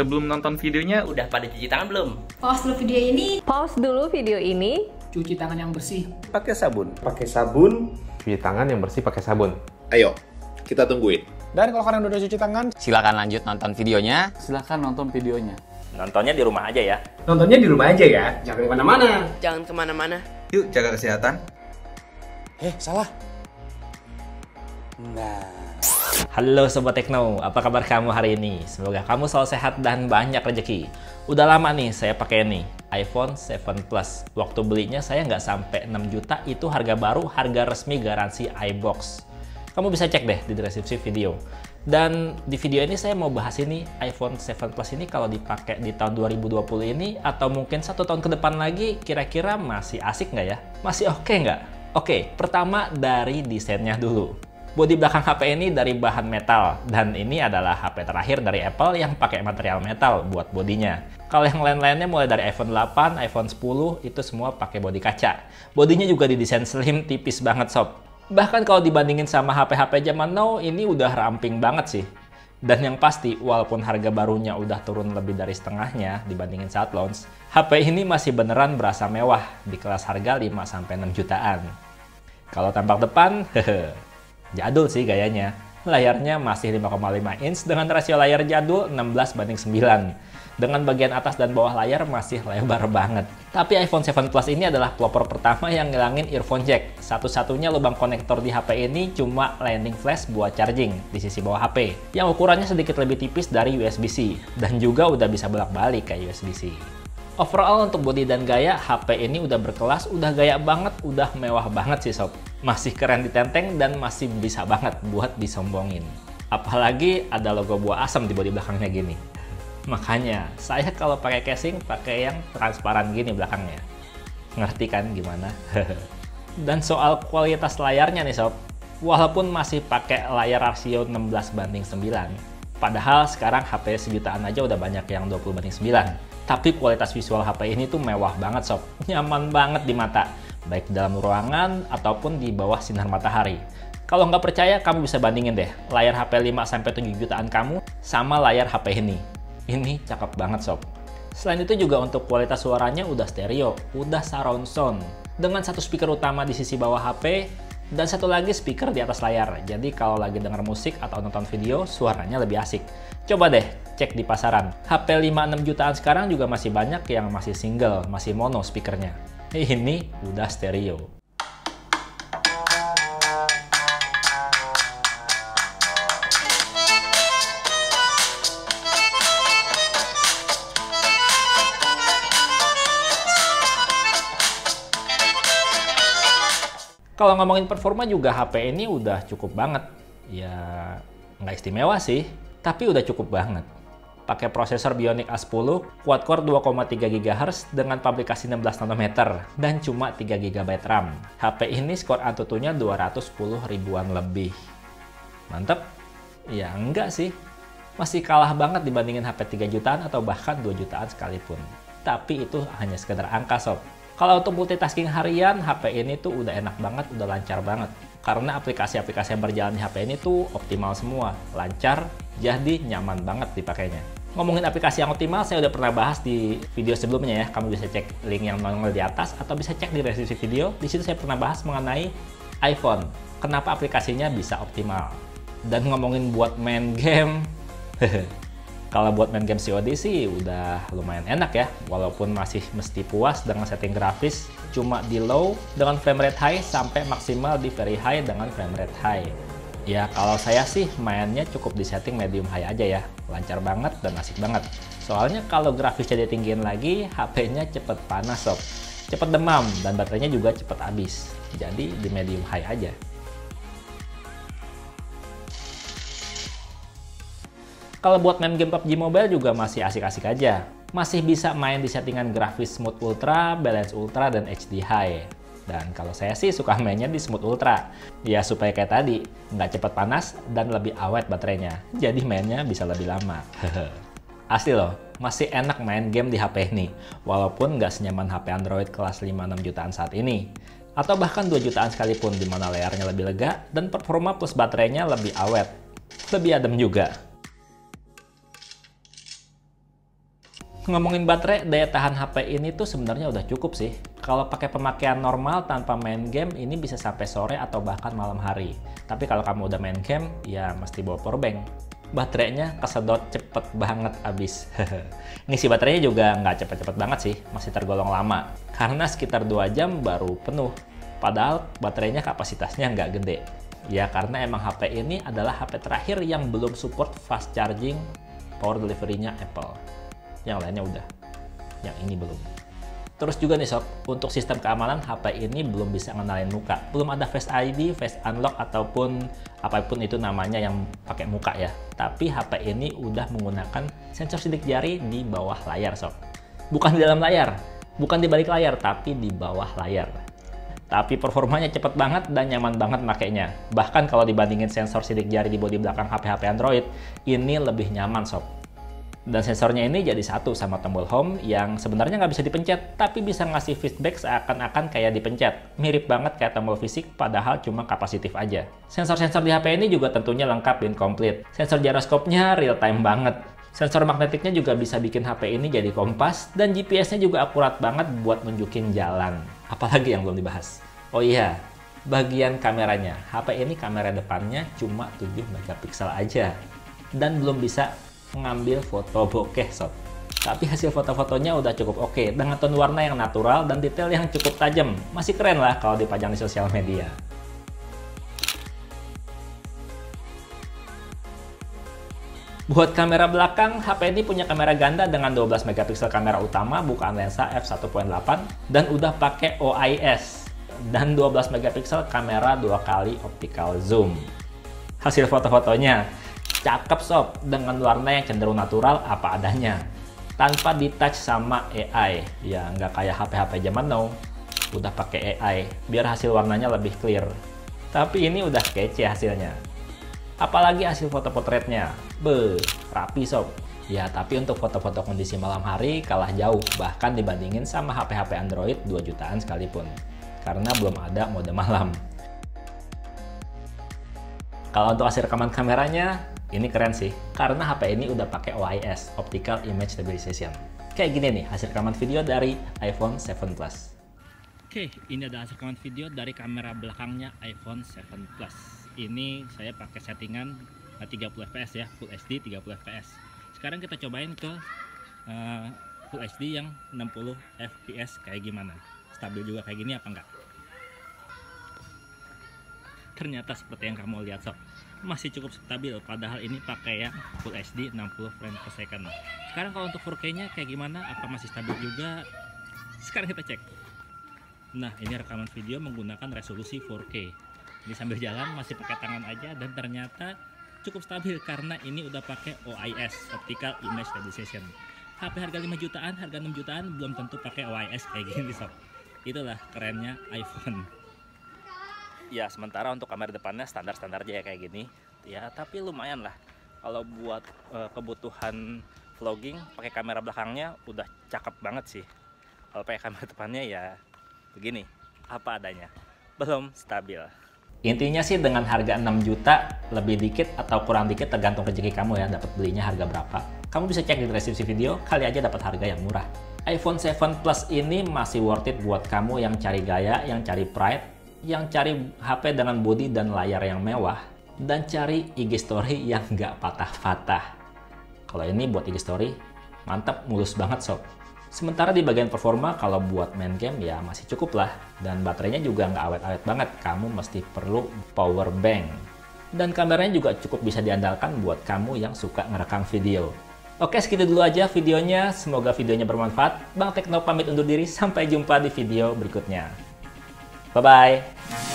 Sebelum nonton videonya, Udah pada cuci tangan belum? Pause dulu video ini. Pause dulu video ini. Cuci tangan yang bersih. Pakai sabun. Pakai sabun. Cuci tangan yang bersih pakai sabun. Ayo, kita tungguin. Dan kalau kalian udah cuci tangan, Silakan lanjut nonton videonya. silakan nonton videonya. Nontonnya di rumah aja ya. Nontonnya di rumah aja ya, jangan kemana-mana. Jangan kemana-mana. Yuk, jaga kesehatan. salah. Halo Sobat Tekno, apa kabar kamu hari ini? Semoga kamu selalu sehat dan banyak rezeki. Udah lama nih saya pakai ini, iPhone 7 Plus. Waktu belinya saya nggak sampai 6 juta, itu harga baru, harga resmi garansi iBox. Kamu bisa cek deh di deskripsi video. Dan di video ini saya mau bahas ini, iPhone 7 Plus ini kalau dipakai di tahun 2020 ini, atau mungkin 1 tahun ke depan lagi, kira-kira masih asik nggak ya? Masih oke nggak? Oke, pertama dari desainnya dulu. Bodi belakang HP ini dari bahan metal, dan ini adalah HP terakhir dari Apple yang pakai material metal buat bodinya. Kalau yang lain-lainnya mulai dari iPhone 8, iPhone 10, itu semua pakai bodi kaca. Bodinya juga didesain slim, tipis banget sob. Bahkan kalau dibandingin sama HP-HP zaman now, ini udah ramping banget sih. Dan yang pasti, walaupun harga barunya udah turun lebih dari setengahnya dibandingin saat launch, HP ini masih beneran berasa mewah di kelas harga 5-6 jutaan. Kalau tampak depan, jadul sih gayanya. Layarnya masih 5,5 inch dengan rasio layar jadul 16:9. Dengan bagian atas dan bawah layar masih lebar banget. Tapi iPhone 7 Plus ini adalah pelopor pertama yang ngilangin earphone jack. Satu-satunya lubang konektor di HP ini cuma landing flash buat charging di sisi bawah HP, yang ukurannya sedikit lebih tipis dari USB-C, dan juga udah bisa bolak-balik kayak USB-C. Overall untuk bodi dan gaya, HP ini udah berkelas, udah gaya banget, udah mewah banget sih sob. Masih keren ditenteng dan masih bisa banget buat disombongin. Apalagi ada logo buah asam di bodi belakangnya gini. Makanya, saya kalau pakai casing, pakai yang transparan gini belakangnya. Ngerti kan gimana? Dan soal kualitas layarnya nih sob, walaupun masih pakai layar rasio 16:9, padahal sekarang HP sejutaan aja udah banyak yang 20:9. Tapi kualitas visual HP ini tuh mewah banget sob, nyaman banget di mata, baik di dalam ruangan ataupun di bawah sinar matahari. Kalau nggak percaya, kamu bisa bandingin deh layar HP 5-7 jutaan kamu sama layar HP ini. Ini cakep banget sob. Selain itu juga untuk kualitas suaranya udah stereo, udah surround sound, dengan satu speaker utama di sisi bawah HP, dan satu lagi speaker di atas layar. Jadi kalau lagi denger musik atau nonton video, suaranya lebih asik. Coba deh cek di pasaran. HP 5-6 jutaan sekarang juga masih banyak yang masih single, masih mono speakernya. Ini udah stereo. Kalau ngomongin performa juga HP ini udah cukup banget. Ya nggak istimewa sih, tapi udah cukup banget. Pakai prosesor Bionic A10, quad-core 2,3 GHz dengan pabrikasi 16 nanometer, dan cuma 3 GB RAM. HP ini skor Antutunya 210 ribuan lebih. Mantep? Ya enggak sih. Masih kalah banget dibandingin HP 3 jutaan atau bahkan 2 jutaan sekalipun. Tapi itu hanya sekedar angka sob. Kalau untuk multitasking harian, HP ini tuh udah enak banget, udah lancar banget. Karena aplikasi-aplikasi yang berjalan di HP ini tuh optimal semua, lancar, jadi nyaman banget dipakainya. Ngomongin aplikasi yang optimal, saya udah pernah bahas di video sebelumnya ya. Kamu bisa cek link yang nongol di atas, atau bisa cek di deskripsi video. Di situ saya pernah bahas mengenai iPhone. Kenapa aplikasinya bisa optimal. Dan ngomongin buat main game, kalau buat main game COD sih udah lumayan enak ya, walaupun masih mesti puas dengan setting grafis cuma di low dengan frame rate high sampai maksimal di very high dengan frame rate high. Ya kalau saya sih mainnya cukup di setting medium high aja ya, lancar banget dan asik bannya. Soalnya kalau grafisnya ditinggiin lagi, HP-nya cepet panas sob, cepet demam, dan baterainya juga cepet habis. Jadi di medium high aja. Kalau buat main game PUBG Mobile juga masih asik-asik aja. Masih bisa main di settingan grafis Smooth Ultra, Balance Ultra, dan HD High. Dan kalau saya sih suka mainnya di Smooth Ultra. Ya supaya kayak tadi, nggak cepet panas dan lebih awet baterainya. Jadi mainnya bisa lebih lama. Asli loh, masih enak main game di HP ini. Walaupun nggak senyaman HP Android kelas 5-6 jutaan saat ini. Atau bahkan 2 jutaan sekalipun, di mana layarnya lebih lega dan performa plus baterainya lebih awet. Lebih adem juga. Ngomongin baterai, daya tahan HP ini tuh sebenarnya udah cukup sih. Kalau pakai pemakaian normal tanpa main game, ini bisa sampai sore atau bahkan malam hari. Tapi kalau kamu udah main game, ya mesti bawa powerbank. Baterainya kesedot cepet banget abis. Ngisi baterainya juga nggak cepet-cepet banget sih, masih tergolong lama. Karena sekitar 2 jam baru penuh. Padahal baterainya kapasitasnya nggak gede. Ya karena emang HP ini adalah HP terakhir yang belum support fast charging power delivery-nya Apple. Yang lainnya udah, yang ini belum. Terus juga nih sob, untuk sistem keamanan HP ini belum bisa ngenalin muka. Belum ada Face ID, Face Unlock, ataupun apapun itu namanya yang pakai muka ya. Tapi HP ini udah menggunakan sensor sidik jari di bawah layar sob. Bukan di dalam layar, bukan di balik layar, tapi di bawah layar. Tapi performanya cepet banget dan nyaman banget makainya. Bahkan kalau dibandingin sensor sidik jari di bodi belakang HP-HP Android, ini lebih nyaman sob. Dan sensornya ini jadi satu sama tombol home yang sebenarnya nggak bisa dipencet, tapi bisa ngasih feedback seakan-akan kayak dipencet. Mirip banget kayak tombol fisik, padahal cuma kapasitif aja. Sensor-sensor di HP ini juga tentunya lengkap dan komplit. Sensor gyroskopnya real time banget. Sensor magnetiknya juga bisa bikin HP ini jadi kompas, dan GPS-nya juga akurat banget buat nunjukin jalan. Apalagi yang belum dibahas? Oh iya, bagian kameranya. HP ini kamera depannya cuma 7 megapiksel aja. Dan belum bisa mengambil foto bokeh sob. Tapi hasil foto-fotonya udah cukup oke, dengan tone warna yang natural dan detail yang cukup tajam. Masih keren lah kalau dipajang di sosial media. Buat kamera belakang, HP ini punya kamera ganda dengan 12 megapiksel kamera utama, bukan lensa f1.8, dan udah pakai OIS. Dan 12 megapiksel kamera 2 kali optical zoom. Hasil foto-fotonya cakep sob, dengan warna yang cenderung natural apa adanya, tanpa di touch sama AI. Ya nggak kayak HP-HP zaman now, udah pakai AI biar hasil warnanya lebih clear. Tapi ini udah kece hasilnya. Apalagi hasil foto potretnya, rapi sob. Ya tapi untuk foto-foto kondisi malam hari kalah jauh, bahkan dibandingin sama HP-HP Android 2 jutaan sekalipun, karena belum ada mode malam. Kalau untuk hasil rekaman kameranya, ini keren sih, karena HP ini udah pakai OIS, Optical Image Stabilization. Kayak gini nih hasil rekaman video dari iPhone 7 Plus. Oke, ini ada hasil rekaman video dari kamera belakangnya iPhone 7 Plus. Ini saya pakai settingan 30 fps ya, Full HD 30 fps. Sekarang kita cobain ke Full HD yang 60 fps kayak gimana. Stabil juga kayak gini apa enggak? Ternyata seperti yang kamu lihat sob, masih cukup stabil, padahal ini pakai yang Full HD 60 frame per second. Sekarang kalau untuk 4K nya kayak gimana, apa masih stabil juga? Sekarang kita cek. Nah ini rekaman video menggunakan resolusi 4K. Ini sambil jalan masih pakai tangan aja, dan ternyata cukup stabil karena ini udah pakai OIS, Optical Image Stabilization. HP harga 5 jutaan, harga 6 jutaan belum tentu pakai OIS kayak gini sob. Itulah kerennya iPhone. Ya sementara untuk kamera depannya standar-standar aja ya kayak gini. Ya tapi lumayan lah. Kalau buat kebutuhan vlogging pakai kamera belakangnya udah cakep banget sih. Kalau pakai kamera depannya ya begini, apa adanya. Belum stabil. Intinya sih dengan harga 6 juta lebih dikit atau kurang dikit tergantung rezeki kamu ya, dapat belinya harga berapa. Kamu bisa cek di deskripsi video, kali aja dapat harga yang murah. iPhone 7 Plus ini masih worth it buat kamu yang cari gaya, yang cari pride, yang cari HP dengan bodi dan layar yang mewah, dan cari IG story yang nggak patah-patah. Kalau ini buat IG story, mantap, mulus banget sob. Sementara di bagian performa, kalau buat main game ya masih cukup lah. Dan baterainya juga nggak awet-awet banget, kamu mesti perlu power bank. Dan kameranya juga cukup bisa diandalkan buat kamu yang suka ngerekam video. Oke, segitu dulu aja videonya, semoga videonya bermanfaat. Bang Tekno pamit undur diri, sampai jumpa di video berikutnya. Bye-bye!